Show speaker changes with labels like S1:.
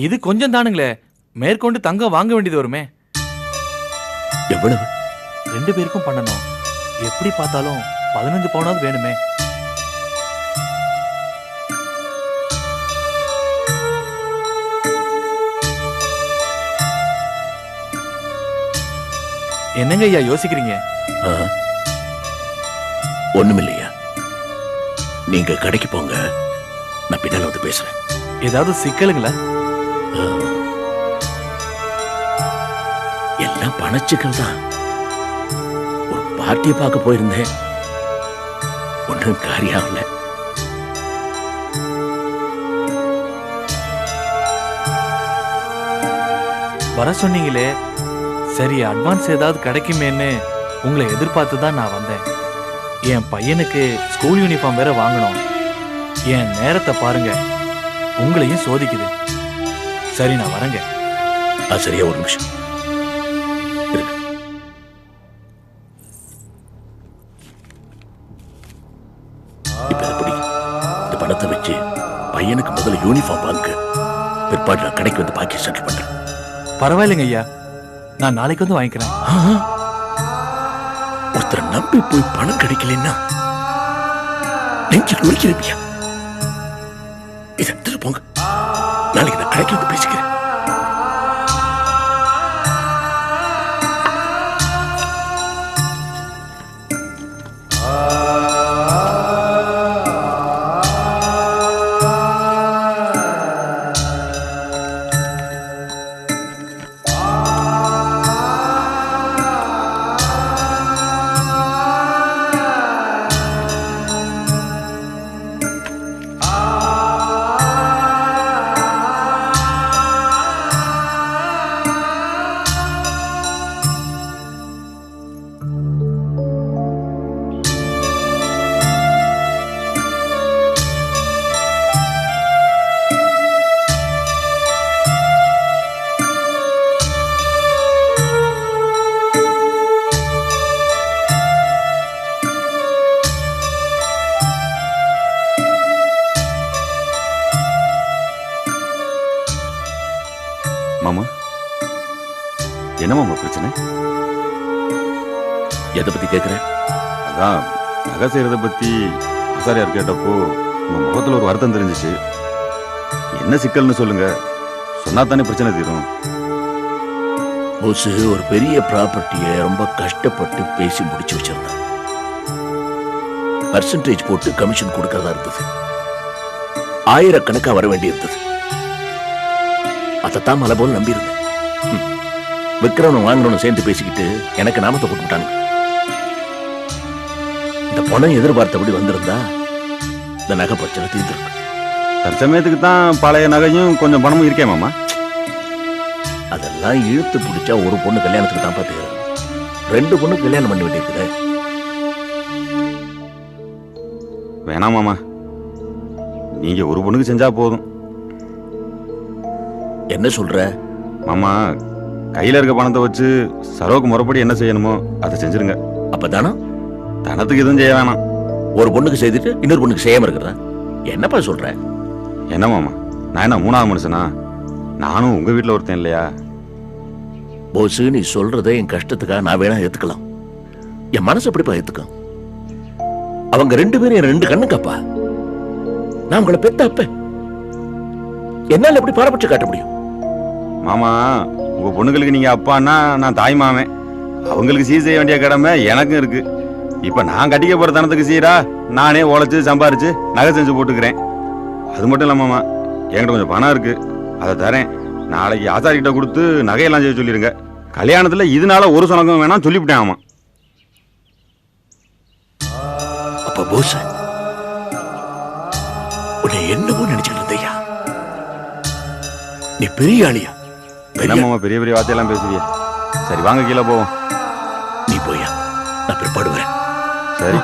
S1: இது கொஞ்சம் தானுங்களே, மேற்கொண்டு தங்கம் வாங்க வேண்டியது வருமே.
S2: எவ்வளவு?
S1: 2 பேருக்கும் பண்ணணும். எப்படி பார்த்தாலும் 15 பவுனாவது வேணுமே. என்னங்க ஐயா யோசிக்கிறீங்க?
S2: ஒண்ணுமில்லையா, நீங்க கடைக்கு போங்க, நான் பின்னால வந்து பேசுறேன்.
S1: ஏதாவது சிக்கலுங்களா?
S2: எல்லாம் பணச்சுக்கள் தான். ஒரு பார்ட்டியை பார்க்க போயிருந்தேன், ஒன்றும் காரியம் ஆகல.
S1: வர சொன்னீங்களே, சரி அட்வான்ஸ் ஏதாவது கிடைக்குமேன்னு உங்களை எதிர்பார்த்து தான் நான் வந்தேன். என் பையனுக்கு ஸ்கூல் யூனிஃபார்ம் வேற வாங்கணும். என் நேரத்தை பாருங்க, உங்களையும் சோதிக்குது. சரி நான் வரேங்க.
S2: சரியா, ஒரு நிமிஷம் இருக்கு. இப்ப எப்படி இந்த பணத்தை வச்சு பையனுக்கு முதல்ல யூனிஃபார்ம் வாங்க, பிற்பாடு நான் கடைக்கு வந்து பாக்கி செட்டில் பண்றேன்.
S1: பரவாயில்லைங்க ஐயா, நான் நாளைக்கு வந்து வாங்கிக்கிறேன்.
S2: ஒருத்தரை நம்பி போய் பணம் கிடைக்கலன்னா நெஞ்சில் உரிக்கிறப்பியா? இதை எடுத்துட்டு போங்க, நாளைக்கு நான் கடைக்கு வந்து பேசிக்கிறேன்.
S3: மாமா, என்னமாமா பிரச்சனை?
S2: எதை பத்தி கேட்கிற?
S3: அதான் நகை செய்யறத பத்தி ஆசாரியார் கேட்டப்போ உங்க முகத்துல ஒரு வருத்தம் தெரிஞ்சிச்சு. என்ன சிக்கல்னு சொல்லுங்க, சொன்னா தானே பிரச்சனை தீரும்.
S2: போஸ் ஒரு பெரிய ப்ராப்பர்ட்டியை ரொம்ப கஷ்டப்பட்டு பேசி முடிச்சு வச்சிருந்தான். பர்சன்டேஜ் போட்டு கமிஷன் கொடுக்கறதா இருந்தது. 1000 கணக்கா வர வேண்டி இருந்தது. அதைத்தான் மலை போல் நம்பி இருந்தேன். விற்கிறவனும் வாங்குறவனும் சேர்ந்து பேசிக்கிட்டு எனக்கு நாமத்தை போட்டுட்டாங்க. இந்த பணம் எதிர்பார்த்தபடி வந்திருந்தா இந்த நகை பிரச்சனை தீர்ந்திருக்கு.
S3: தற்சமயத்துக்கு தான் பழைய நகையும் கொஞ்சம் பணமும் இருக்கே மாமா.
S2: அதெல்லாம் இழுத்து பிடிச்சா ஒரு பொண்ணு கல்யாணத்துக்கு தான் பார்த்துக்கிறேன். 2 பொண்ணு கல்யாணம் பண்ண வேண்டியிருக்குது.
S3: வேணாம் மாமா, நீங்க ஒரு பொண்ணுக்கு செஞ்சா போதும்.
S2: என்ன சொல்ற
S3: மாமா? கையில இருக்க பணத்தை வச்சு சரோக்கு முறைப்படி என்ன செய்யணுமோ அதை செஞ்சிருங்க.
S2: அப்ப தானம்
S3: தனத்துக்கு எதுவும் செய்ய வேணாம்.
S2: ஒரு பொண்ணுக்கு செய்துட்டு இன்னொரு பொண்ணுக்கு செய்யாம இருக்கிறதா? என்னப்பா சொல்ற?
S3: என்ன மாமா, நான் என்ன 3ஆவது மனுஷனா? நானும் உங்க வீட்டுல ஒருத்தன் இல்லையா?
S2: போஸ், நீ சொல்றதை என் கஷ்டத்துக்காக நான் வேணா ஏத்துக்கலாம். என் மனசு எப்படிப்பா ஏத்துக்கும்? அவங்க 2 பேரும் என் 2 கண்ணுக்காப்பா. நான் உங்களை பெத்த அப்ப என்னால எப்படி பாரபட்சம் காட்ட முடியும்?
S3: மாமா, உங்க பொண்ணுங்களுக்கு நீங்க அப்பான்னா நான் தாய் மாமன். அவங்களுக்கு சீர் செய்ய வேண்டிய கடமை எனக்கும் இருக்கு. இப்ப நான் கட்டிக்க போற தனத்துக்கு சீரா நானே உழைச்சு சம்பாரிச்சு நகை செஞ்சு போட்டுக்கிறேன். அது மட்டும் இல்ல மாமா, என்கிட்ட கொஞ்சம் பணம் இருக்கு, அதை தரேன். நாளைக்கு ஆசாரிகிட்ட கொடுத்து நகையெல்லாம் செய்ய சொல்லிருங்க. கல்யாணத்துல இதனால ஒரு சொனக்கம் வேணாம் சொல்லிவிட்டேன். ஆமா.
S2: அப்ப போஸ், உன்னை என்னவோ நினைச்சுட்டு இருந்தையா? நீ பெரிய ஆளியா?
S3: என்ன மாமா பெரிய பெரிய வார்த்தையெல்லாம் பேசுவியா? சரி வாங்க கீழே போவோம்.
S2: நீ போயா, நான் பிற்பாடு வரேன்.
S3: சரி.